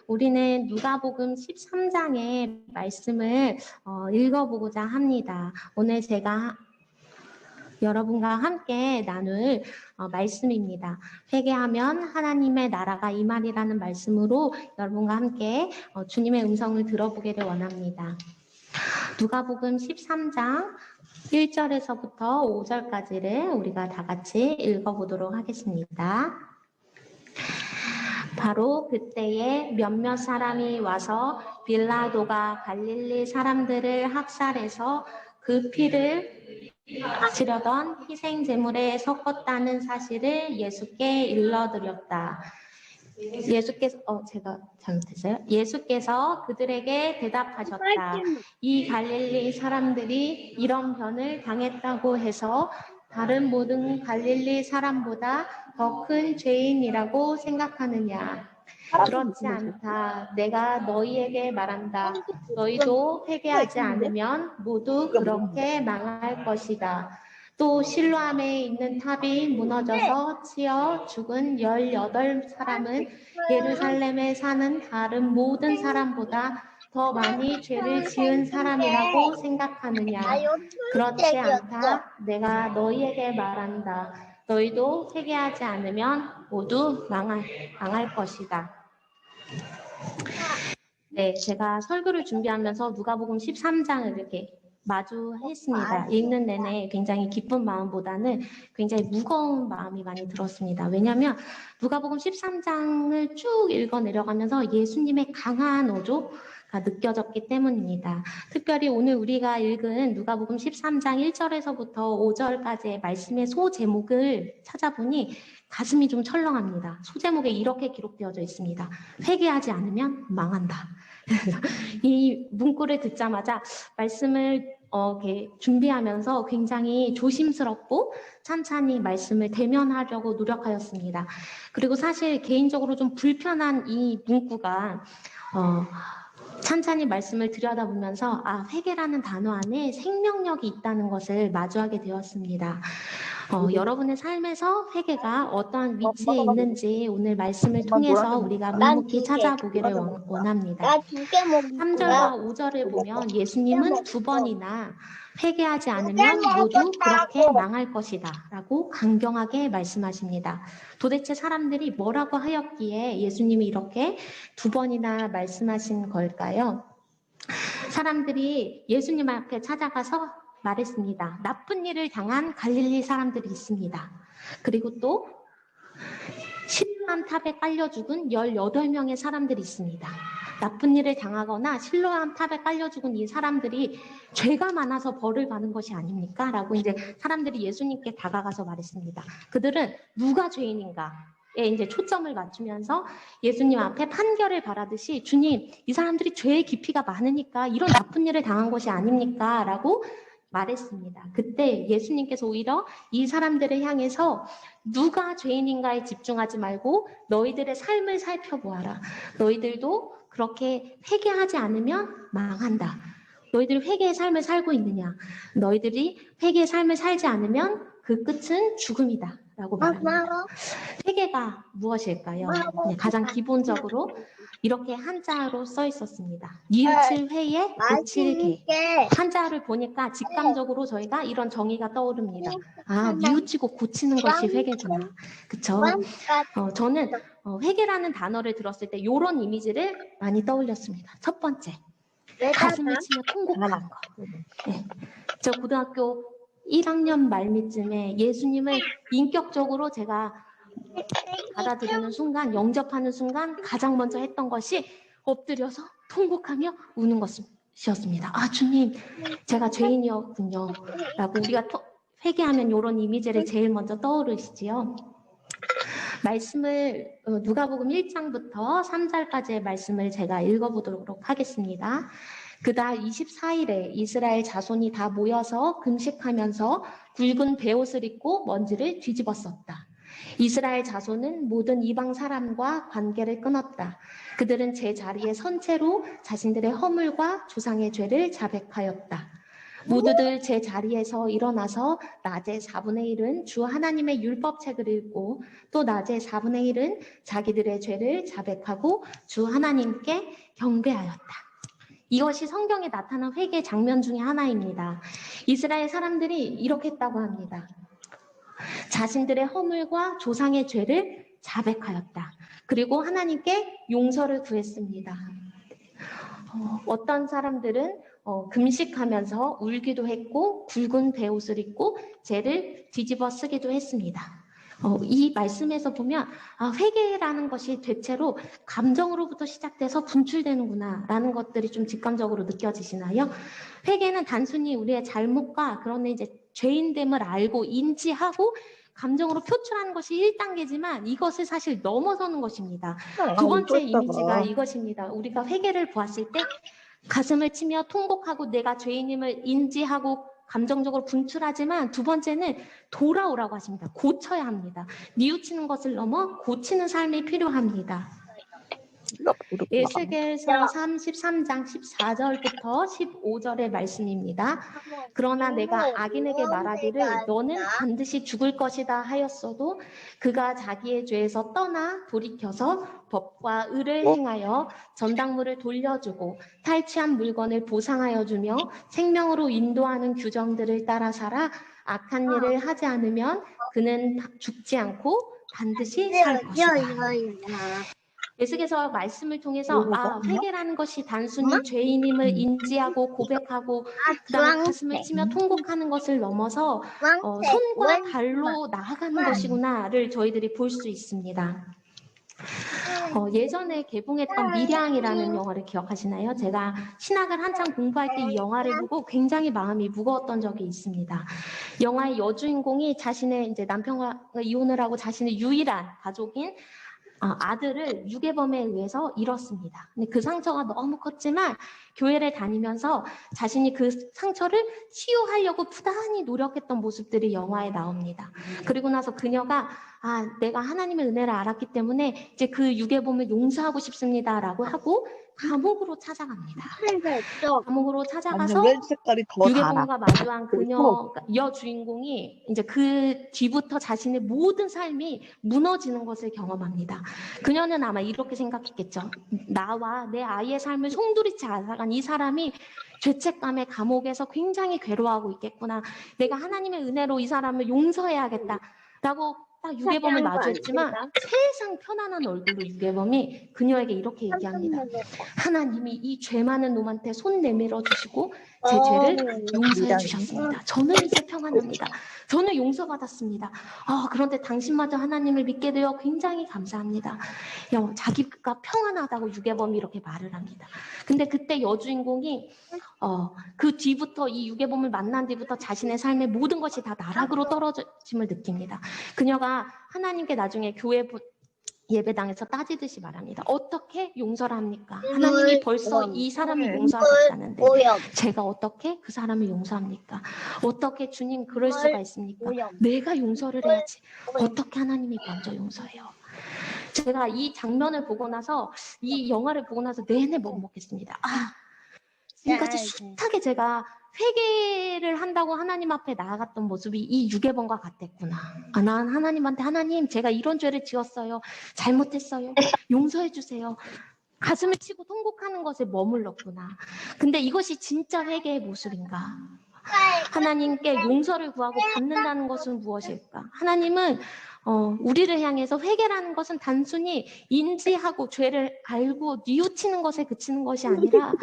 우리는 누가복음 13장의 말씀을 읽어보고자 합니다. 오늘 제가 여러분과 함께 나눌 말씀입니다. 회개하면 하나님의 나라가 임하리라는 말씀으로 여러분과 함께 주님의 음성을 들어보기를 원합니다. 누가복음 13장 1절에서부터 5절까지를 우리가 다 같이 읽어보도록 하겠습니다. 바로 그때에 몇몇 사람이 와서 빌라도가 갈릴리 사람들을 학살해서 그 피를 치려던 희생 제물에 섞었다는 사실을 예수께 일러드렸다. 제가 잘못했어요. 예수께서 그들에게 대답하셨다. 이 갈릴리 사람들이 이런 변을 당했다고 해서 다른 모든 갈릴리 사람보다 더 큰 죄인이라고 생각하느냐? 그렇지 않다. 내가 너희에게 말한다. 너희도 회개하지 않으면 모두 그렇게 망할 것이다. 또 실로암에 있는 탑이 무너져서 치여 죽은 18사람은 예루살렘에 사는 다른 모든 사람보다 더 많이 죄를 지은 사람이라고 생각하느냐? 그렇지 않다. 내가 너희에게 말한다. 너희도 회개하지 않으면 모두 망할 것이다. 네, 제가 설교를 준비하면서 누가복음 13장을 이렇게 마주했습니다. 읽는 내내 굉장히 기쁜 마음보다는 굉장히 무거운 마음이 많이 들었습니다. 왜냐하면 누가복음 13장을 쭉 읽어 내려가면서 예수님의 강한 어조가 느껴졌기 때문입니다. 특별히 오늘 우리가 읽은 누가복음 13장 1절에서부터 5절까지의 말씀의 소제목을 찾아보니 가슴이 좀 철렁합니다. 소제목에 이렇게 기록되어져 있습니다. 회개하지 않으면 망한다. 이 문구를 듣자마자 말씀을 이렇게 준비하면서 굉장히 조심스럽고 찬찬히 말씀을 대면하려고 노력하였습니다. 그리고 사실 개인적으로 좀 불편한 이 문구가 찬찬히 말씀을 들여다보면서 회개라는 단어 안에 생명력이 있다는 것을 마주하게 되었습니다. 여러분의 삶에서 회개가 어떠한 위치에 있는지 오늘 말씀을 통해서 우리가 묵묵히 찾아보기를 원합니다. 3절과 5절을 보면 예수님은 2번이나 회개하지 않으면 모두 그렇게 망할 것이다 라고 강경하게 말씀하십니다. 도대체 사람들이 뭐라고 하였기에 예수님이 이렇게 2번이나 말씀하신 걸까요? 사람들이 예수님 앞에 찾아가서 말했습니다. 나쁜 일을 당한 갈릴리 사람들이 있습니다. 그리고 또 실로암 탑에 깔려 죽은 18명의 사람들이 있습니다. 나쁜 일을 당하거나 실로암 탑에 깔려 죽은 이 사람들이 죄가 많아서 벌을 받는 것이 아닙니까? 라고 이제 사람들이 예수님께 다가가서 말했습니다. 그들은 누가 죄인인가? 에 이제 초점을 맞추면서 예수님 앞에 판결을 바라듯이 주님, 이 사람들이 죄의 깊이가 많으니까 이런 나쁜 일을 당한 것이 아닙니까? 라고 말했습니다. 그때 예수님께서 오히려 이 사람들을 향해서 누가 죄인인가에 집중하지 말고 너희들의 삶을 살펴보아라. 너희들도 그렇게 회개하지 않으면 망한다. 너희들이 회개의 삶을 살고 있느냐? 너희들이 회개의 삶을 살지 않으면 그 끝은 죽음이다. 라고 말합니다. 회개가 무엇일까요? 가장 기본적으로 이렇게 한자로 써 있었습니다. 뉘우칠 회에 고칠 개. 한자를 보니까 직감적으로 저희가 이런 정의가 떠오릅니다. 뉘우치고 고치는 것이 회개구나. 그쵸? 저는 회개라는 단어를 들었을 때 이런 이미지를 많이 떠올렸습니다. 첫 번째, 가슴을 치며 통곡하는 거. 네. 저 고등학교 1학년 말미쯤에 예수님을 인격적으로 제가 받아들이는 순간, 영접하는 순간 가장 먼저 했던 것이 엎드려서 통곡하며 우는 것이었습니다. 주님, 제가 죄인이었군요. 라고 우리가 회개하면 이런 이미지를 제일 먼저 떠오르시지요. 말씀을 누가복음 1장부터 3절까지의 말씀을 제가 읽어보도록 하겠습니다. 그달 24일에 이스라엘 자손이 다 모여서 금식하면서 굵은 베옷을 입고 먼지를 뒤집었었다. 이스라엘 자손은 모든 이방 사람과 관계를 끊었다. 그들은 제자리에 선 채로 자신들의 허물과 조상의 죄를 자백하였다. 모두들 제 자리에서 일어나서 낮의 4분의 1은 주 하나님의 율법책을 읽고 또 낮의 4분의 1은 자기들의 죄를 자백하고 주 하나님께 경배하였다. 이것이 성경에 나타난 회개 장면 중에 하나입니다. 이스라엘 사람들이 이렇게 했다고 합니다. 자신들의 허물과 조상의 죄를 자백하였다. 그리고 하나님께 용서를 구했습니다. 어떤 사람들은 금식하면서 울기도 했고 굵은 베옷을 입고 죄를 뒤집어 쓰기도 했습니다. 이 말씀에서 보면 회개라는 것이 대체로 감정으로부터 시작돼서 분출되는구나 라는 것들이 좀 직감적으로 느껴지시나요? 회개는 단순히 우리의 잘못과 그런 이제 죄인됨을 알고 인지하고 감정으로 표출하는 것이 1단계지만 이것을 사실 넘어서는 것입니다. 두 번째 이미지가 이것입니다. 우리가 회개를 보았을 때 가슴을 치며 통곡하고 내가 죄인임을 인지하고 감정적으로 분출하지만 두 번째는 돌아오라고 하십니다. 고쳐야 합니다. 뉘우치는 것을 넘어 고치는 삶이 필요합니다. 에스겔서 33장 14절부터 15절의 말씀입니다. 그러나 내가 악인에게 말하기를 너는 반드시 죽을 것이다 하였어도 그가 자기의 죄에서 떠나 돌이켜서 법과 의를 행하여 전당물을 돌려주고 탈취한 물건을 보상하여 주며 생명으로 인도하는 규정들을 따라 살아 악한 일을 하지 않으면 그는 죽지 않고 반드시 살 것이다. 에스겔서 말씀을 통해서 회개라는 것이 단순히 죄인임을 인지하고 고백하고 그다음에 가슴을 치며 통곡하는 것을 넘어서 손과 발로 나아가는 것이구나를 저희들이 볼 수 있습니다. 예전에 개봉했던 밀양이라는 영화를 기억하시나요? 제가 신학을 한창 공부할 때 이 영화를 보고 굉장히 마음이 무거웠던 적이 있습니다. 영화의 여주인공이 자신의 이제 남편과 이혼을 하고 자신의 유일한 가족인 아들을 유괴범에 의해서 잃었습니다. 근데 그 상처가 너무 컸지만 교회를 다니면서 자신이 그 상처를 치유하려고 부단히 노력했던 모습들이 영화에 나옵니다. 그리고 나서 그녀가 내가 하나님의 은혜를 알았기 때문에 이제 그 유괴범을 용서하고 싶습니다라고 하고 감옥으로 찾아갑니다. 감옥으로 찾아가서 유괴범과 마주한 그녀 여주인공이 이제 그 뒤부터 자신의 모든 삶이 무너지는 것을 경험합니다. 그녀는 아마 이렇게 생각했겠죠. 나와 내 아이의 삶을 송두리째 앗아간 이 사람이 죄책감에 감옥에서 굉장히 괴로워하고 있겠구나. 내가 하나님의 은혜로 이 사람을 용서해야겠다라고 딱 유괴범을 마주했지만 세상 편안한 얼굴로 유괴범이 그녀에게 이렇게 얘기합니다. 하나님이 이 죄 많은 놈한테 손 내밀어 주시고 제 죄를 용서해 주셨습니다. 저는 이제 평안합니다. 저는 용서받았습니다. 그런데 당신마저 하나님을 믿게 되어 굉장히 감사합니다. 자기가 평안하다고 유괴범이 이렇게 말을 합니다. 근데 그때 여주인공이 그 뒤부터 이 유괴범을 만난 뒤부터 자신의 삶의 모든 것이 다 나락으로 떨어짐을 느낍니다. 그녀가 하나님께 나중에 교회 예배당에서 따지듯이 말합니다. 어떻게 용서를 합니까? 하나님이 벌써 이 사람을 용서하셨다는데 제가 어떻게 그 사람을 용서합니까? 어떻게 주님 그럴 수가 있습니까? 내가 용서를 해야지. 어떻게 하나님이 먼저 용서해요? 제가 이 장면을 보고 나서 이 영화를 보고 나서 내내 먹먹했습니다. 지금까지 숱하게 제가 회개를 한다고 하나님 앞에 나아갔던 모습이 이 유괴범과 같았구나. 난 하나님한테 하나님 제가 이런 죄를 지었어요. 잘못했어요. 용서해 주세요. 가슴을 치고 통곡하는 것에 머물렀구나. 근데 이것이 진짜 회개의 모습인가? 하나님께 용서를 구하고 받는다는 것은 무엇일까? 하나님은 우리를 향해서 회개라는 것은 단순히 인지하고 죄를 알고 뉘우치는 것에 그치는 것이 아니라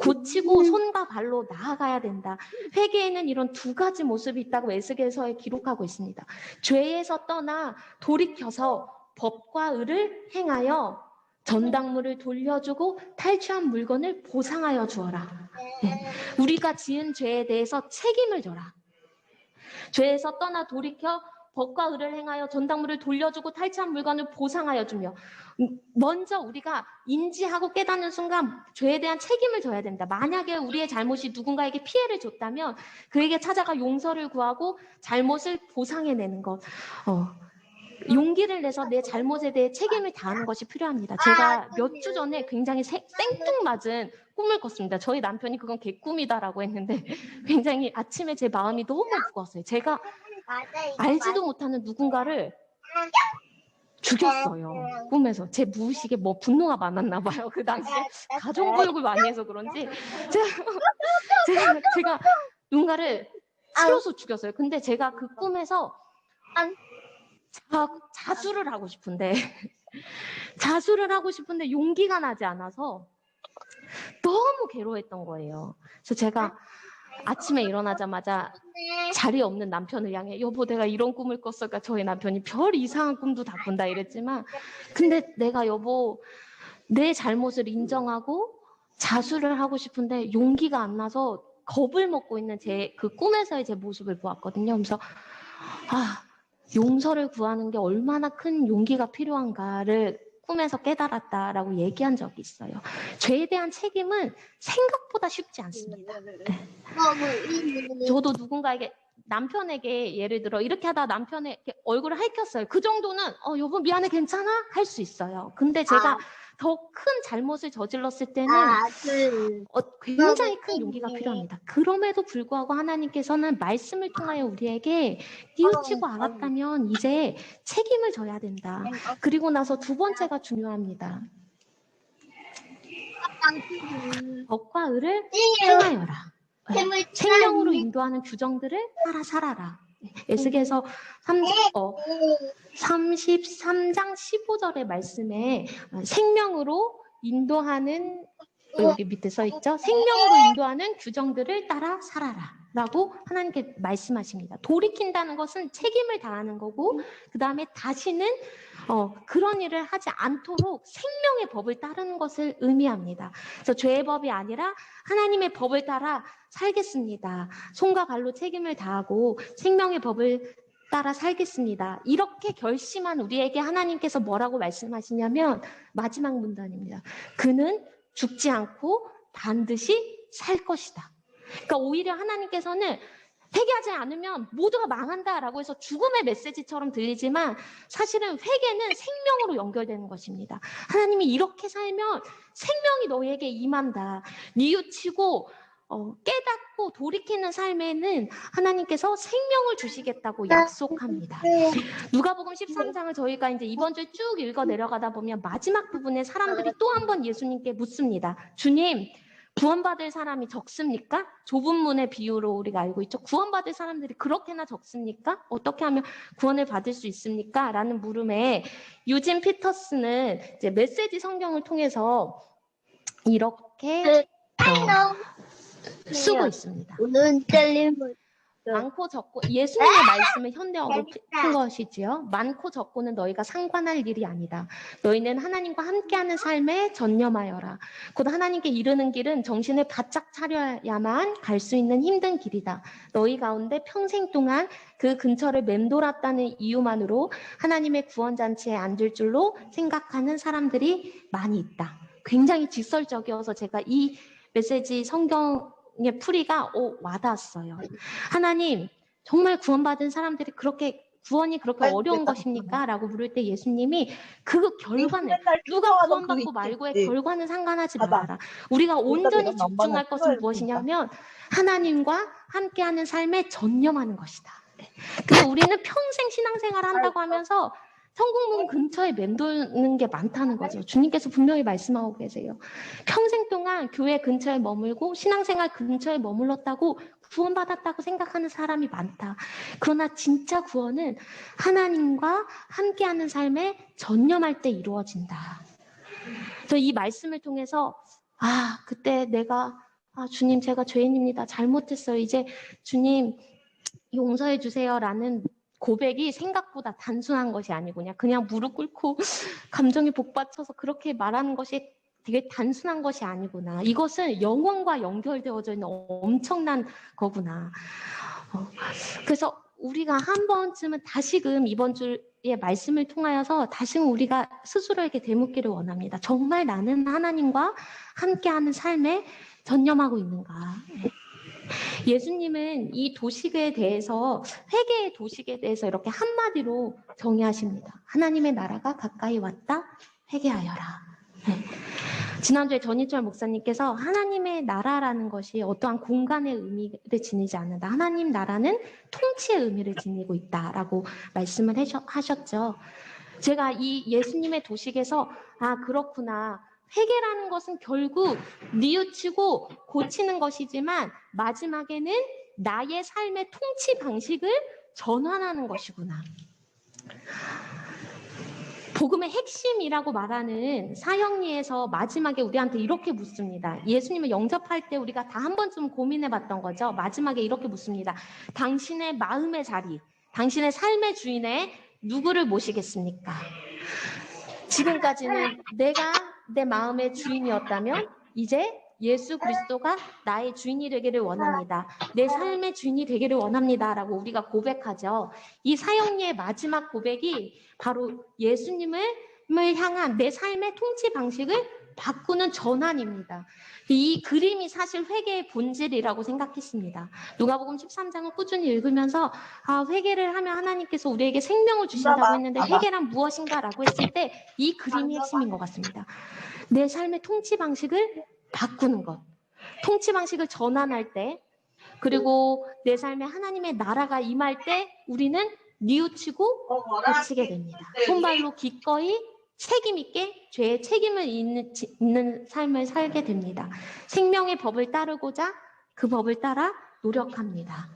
고치고 손과 발로 나아가야 된다. 회개에는 이런 두 가지 모습이 있다고 에스겔서에 기록하고 있습니다. 죄에서 떠나 돌이켜서 법과 의를 행하여 전당물을 돌려주고 탈취한 물건을 보상하여 주어라. 우리가 지은 죄에 대해서 책임을 져라. 죄에서 떠나 돌이켜 법과 의를 행하여 전당물을 돌려주고 탈취한 물건을 보상하여 주며 먼저 우리가 인지하고 깨닫는 순간 죄에 대한 책임을 져야 된다. 만약에 우리의 잘못이 누군가에게 피해를 줬다면 그에게 찾아가 용서를 구하고 잘못을 보상해내는 것. 용기를 내서 내 잘못에 대해 책임을 다하는 것이 필요합니다. 제가 몇 주 전에 굉장히 생뚱맞은 꿈을 꿨습니다. 저희 남편이 그건 개꿈이다라고 했는데 굉장히 아침에 제 마음이 너무 무거웠어요. 제가 알지도 못하는 누군가를 죽였어요. 꿈에서. 제 무의식에 뭐 분노가 많았나 봐요. 그 당시에 가정교육을 많이 해서 그런지 제가 누군가를 치러서 죽였어요. 근데 제가 그 꿈에서 자수를 하고 싶은데 용기가 나지 않아서 너무 괴로웠던 거예요. 그래서 제가 아침에 일어나자마자 자리에 없는 남편을 향해 여보 내가 이런 꿈을 꿨을까. 저희 남편이 별 이상한 꿈도 다 꾼다 이랬지만 근데 내가 여보 내 잘못을 인정하고 자수를 하고 싶은데 용기가 안 나서 겁을 먹고 있는 그 꿈에서의 제 모습을 보았거든요. 그래서 용서를 구하는 게 얼마나 큰 용기가 필요한가를 꿈에서 깨달았다라고 얘기한 적이 있어요. 죄에 대한 책임은 생각보다 쉽지 않습니다. 저도 누군가에게 남편에게 예를 들어 이렇게 하다 남편의 얼굴을 핥혔어요. 그 정도는 여보 미안해 괜찮아? 할 수 있어요. 근데 제가 더 큰 잘못을 저질렀을 때는 굉장히 큰 용기가 필요합니다. 그럼에도 불구하고 하나님께서는 말씀을 통하여 우리에게 뉘우치고 알았다면 이제 책임을 져야 된다. 그리고 나서 두 번째가 중요합니다. 법과 의를 행하여라. 생명으로 인도하는 규정들을 따라 살아라. 에스겔서 33장 15절의 말씀에 생명으로 인도하는 여기 밑에 써 있죠. 생명으로 인도하는 규정들을 따라 살아라 라고 하나님께 말씀하십니다. 돌이킨다는 것은 책임을 다하는 거고 그 다음에 다시는 그런 일을 하지 않도록 생명의 법을 따르는 것을 의미합니다. 그래서 죄의 법이 아니라 하나님의 법을 따라 살겠습니다. 손과 발로 책임을 다하고 생명의 법을 따라 살겠습니다. 이렇게 결심한 우리에게 하나님께서 뭐라고 말씀하시냐면 마지막 문단입니다. 그는 죽지 않고 반드시 살 것이다. 그러니까 오히려 하나님께서는 회개하지 않으면 모두가 망한다라고 해서 죽음의 메시지처럼 들리지만 사실은 회개는 생명으로 연결되는 것입니다. 하나님이 이렇게 살면 생명이 너희에게 임한다. 뉘우치고 깨닫고 돌이키는 삶에는 하나님께서 생명을 주시겠다고 약속합니다. 누가복음 13장을 저희가 이제 이번 주에 쭉 읽어 내려가다 보면 마지막 부분에 사람들이 또 한 번 예수님께 묻습니다. 주님, 구원받을 사람이 적습니까? 좁은 문의 비유로 우리가 알고 있죠. 구원받을 사람들이 그렇게나 적습니까? 어떻게 하면 구원을 받을 수 있습니까? 라는 물음에 유진 피터스는 이제 메시지 성경을 통해서 이렇게 쓰고 있습니다. 많고 적고 예수님의 말씀을 현대어로 푼 것이지요. 많고 적고는 너희가 상관할 일이 아니다. 너희는 하나님과 함께하는 삶에 전념하여라. 곧 하나님께 이르는 길은 정신을 바짝 차려야만 갈 수 있는 힘든 길이다. 너희 가운데 평생 동안 그 근처를 맴돌았다는 이유만으로 하나님의 구원잔치에 앉을 줄로 생각하는 사람들이 많이 있다. 굉장히 직설적이어서 제가 이 메시지 성경의 풀이가 와닿았어요. 하나님, 정말 구원받은 사람들이 구원이 그렇게 어려운 것입니까? 라고 물을 때 예수님이 그 결과는 누가 구원받고 말고의 결과는 상관하지 말아라. 우리가 온전히 집중할 것은 무엇이냐면 하나님과 함께하는 삶에 전념하는 것이다. 그래서 우리는 평생 신앙생활을 한다고 하면서 성공문 근처에 맴도는 게 많다는 거죠. 주님께서 분명히 말씀하고 계세요. 평생 동안 교회 근처에 머물고 신앙생활 근처에 머물렀다고 구원받았다고 생각하는 사람이 많다. 그러나 진짜 구원은 하나님과 함께하는 삶에 전념할 때 이루어진다. 그래서 이 말씀을 통해서 그때 내가 주님 제가 죄인입니다. 잘못했어요. 이제 주님 용서해 주세요라는 고백이 생각보다 단순한 것이 아니고 그냥 무릎 꿇고 감정이 복받쳐서 그렇게 말하는 것이 되게 단순한 것이 아니구나. 이것은 영혼과 연결되어져 있는 엄청난 거구나. 그래서 우리가 한 번쯤은 다시금 이번 주의 말씀을 통하여서 다시금 우리가 스스로에게 되묻기를 원합니다. 정말 나는 하나님과 함께하는 삶에 전념하고 있는가? 예수님은 이 도식에 대해서, 회개의 도식에 대해서 이렇게 한마디로 정의하십니다. 하나님의 나라가 가까이 왔다, 회개하여라. 네. 지난주에 전희철 목사님께서 하나님의 나라라는 것이 어떠한 공간의 의미를 지니지 않는다. 하나님 나라는 통치의 의미를 지니고 있다라고 말씀을 하셨죠. 제가 이 예수님의 도식에서 그렇구나. 회개라는 것은 결국 뉘우치고 고치는 것이지만 마지막에는 나의 삶의 통치 방식을 전환하는 것이구나. 복음의 핵심이라고 말하는 사형리에서 마지막에 우리한테 이렇게 묻습니다. 예수님을 영접할 때 우리가 다 한 번쯤 고민해 봤던 거죠. 마지막에 이렇게 묻습니다. 당신의 마음의 자리, 당신의 삶의 주인에 누구를 모시겠습니까? 지금까지는 내가 내 마음의 주인이었다면 이제 예수 그리스도가 나의 주인이 되기를 원합니다. 내 삶의 주인이 되기를 원합니다. 라고 우리가 고백하죠. 이 사형리의 마지막 고백이 바로 예수님을 향한 내 삶의 통치 방식을 바꾸는 전환입니다. 이 그림이 사실 회개의 본질이라고 생각했습니다. 누가복음 13장을 꾸준히 읽으면서 회개를 하면 하나님께서 우리에게 생명을 주신다고 했는데 회개란 무엇인가라고 했을 때 이 그림이 핵심인 것 같습니다. 내 삶의 통치 방식을 바꾸는 것. 통치 방식을 전환할 때, 그리고 내 삶에 하나님의 나라가 임할 때 우리는 뉘우치고 고치게 됩니다. 손발로 기꺼이 책임 있게 죄의 책임을 있는 삶을 살게 됩니다. 생명의 법을 따르고자 그 법을 따라 노력합니다.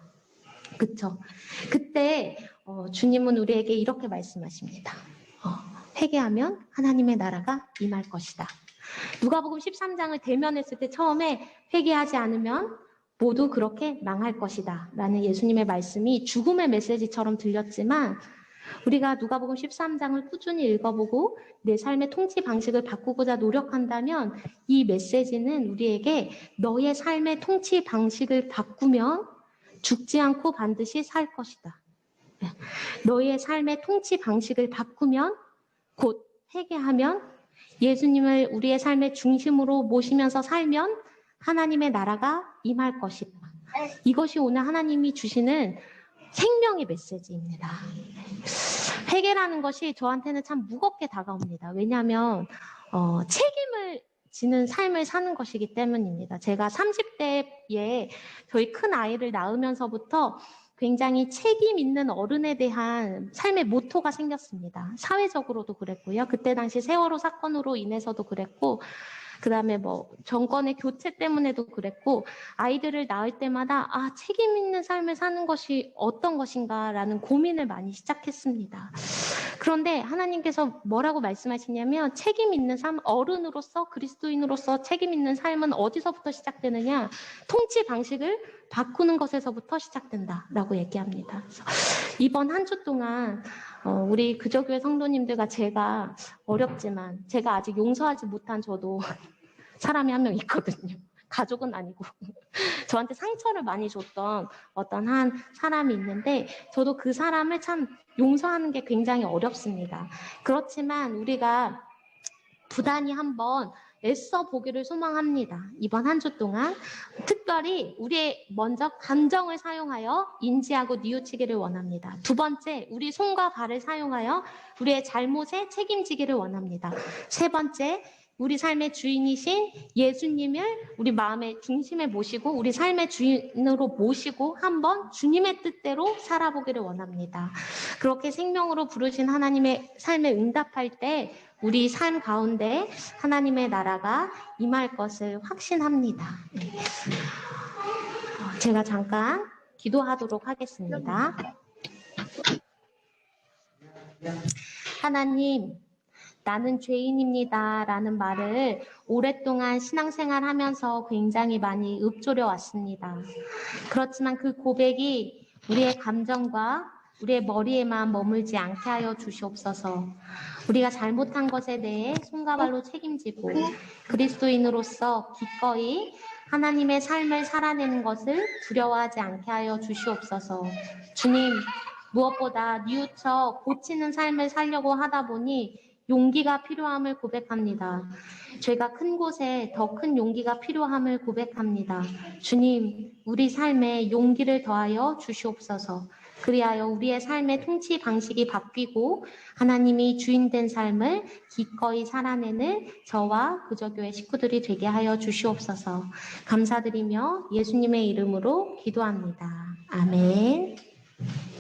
그쵸? 그때 주님은 우리에게 이렇게 말씀하십니다. 회개하면 하나님의 나라가 임할 것이다. 누가복음 13장을 대면했을 때 처음에 회개하지 않으면 모두 그렇게 망할 것이다 라는 예수님의 말씀이 죽음의 메시지처럼 들렸지만 우리가 누가복음 13장을 꾸준히 읽어보고 내 삶의 통치 방식을 바꾸고자 노력한다면 이 메시지는 우리에게 너의 삶의 통치 방식을 바꾸면 죽지 않고 반드시 살 것이다. 너의 삶의 통치 방식을 바꾸면 곧 회개하면 예수님을 우리의 삶의 중심으로 모시면서 살면 하나님의 나라가 임할 것이다. 이것이 오늘 하나님이 주시는 생명의 메시지입니다. 회개라는 것이 저한테는 참 무겁게 다가옵니다. 왜냐하면 책임을 지는 삶을 사는 것이기 때문입니다. 제가 30대에 저희 큰 아이를 낳으면서부터 굉장히 책임 있는 어른에 대한 삶의 모토가 생겼습니다. 사회적으로도 그랬고요. 그때 당시 세월호 사건으로 인해서도 그랬고 그다음에 정권의 교체 때문에도 그랬고 아이들을 낳을 때마다 책임 있는 삶을 사는 것이 어떤 것인가라는 고민을 많이 시작했습니다. 그런데 하나님께서 뭐라고 말씀하시냐면 책임 있는 삶, 어른으로서 그리스도인으로서 책임 있는 삶은 어디서부터 시작되느냐? 통치 방식을 바꾸는 것에서부터 시작된다라고 얘기합니다. 이번 한 주 동안 우리 그저교회 성도님들과 제가 어렵지만 제가 아직 용서하지 못한 저도 사람이 한 명 있거든요. 가족은 아니고 저한테 상처를 많이 줬던 어떤 한 사람이 있는데 저도 그 사람을 참 용서하는 게 굉장히 어렵습니다. 그렇지만 우리가 부단히 한번 애써 보기를 소망합니다. 이번 한 주 동안 특별히 우리의 먼저 감정을 사용하여 인지하고 뉘우치기를 원합니다. 두 번째, 우리 손과 발을 사용하여 우리의 잘못에 책임지기를 원합니다. 세 번째, 우리 삶의 주인이신 예수님을 우리 마음의 중심에 모시고 우리 삶의 주인으로 모시고 한번 주님의 뜻대로 살아보기를 원합니다. 그렇게 생명으로 부르신 하나님의 삶에 응답할 때 우리 삶 가운데 하나님의 나라가 임할 것을 확신합니다. 제가 잠깐 기도하도록 하겠습니다. 하나님, 나는 죄인입니다 라는 말을 오랫동안 신앙생활 하면서 굉장히 많이 읊조려 왔습니다. 그렇지만 그 고백이 우리의 감정과 우리의 머리에만 머물지 않게 하여 주시옵소서. 우리가 잘못한 것에 대해 손과 발로 책임지고 그리스도인으로서 기꺼이 하나님의 삶을 살아내는 것을 두려워하지 않게 하여 주시옵소서. 주님, 무엇보다 뉘우쳐 고치는 삶을 살려고 하다 보니 용기가 필요함을 고백합니다. 죄가 큰 곳에 더 큰 용기가 필요함을 고백합니다. 주님, 우리 삶에 용기를 더하여 주시옵소서. 그리하여 우리의 삶의 통치 방식이 바뀌고 하나님이 주인된 삶을 기꺼이 살아내는 저와 그저교회 식구들이 되게 하여 주시옵소서. 감사드리며 예수님의 이름으로 기도합니다. 아멘.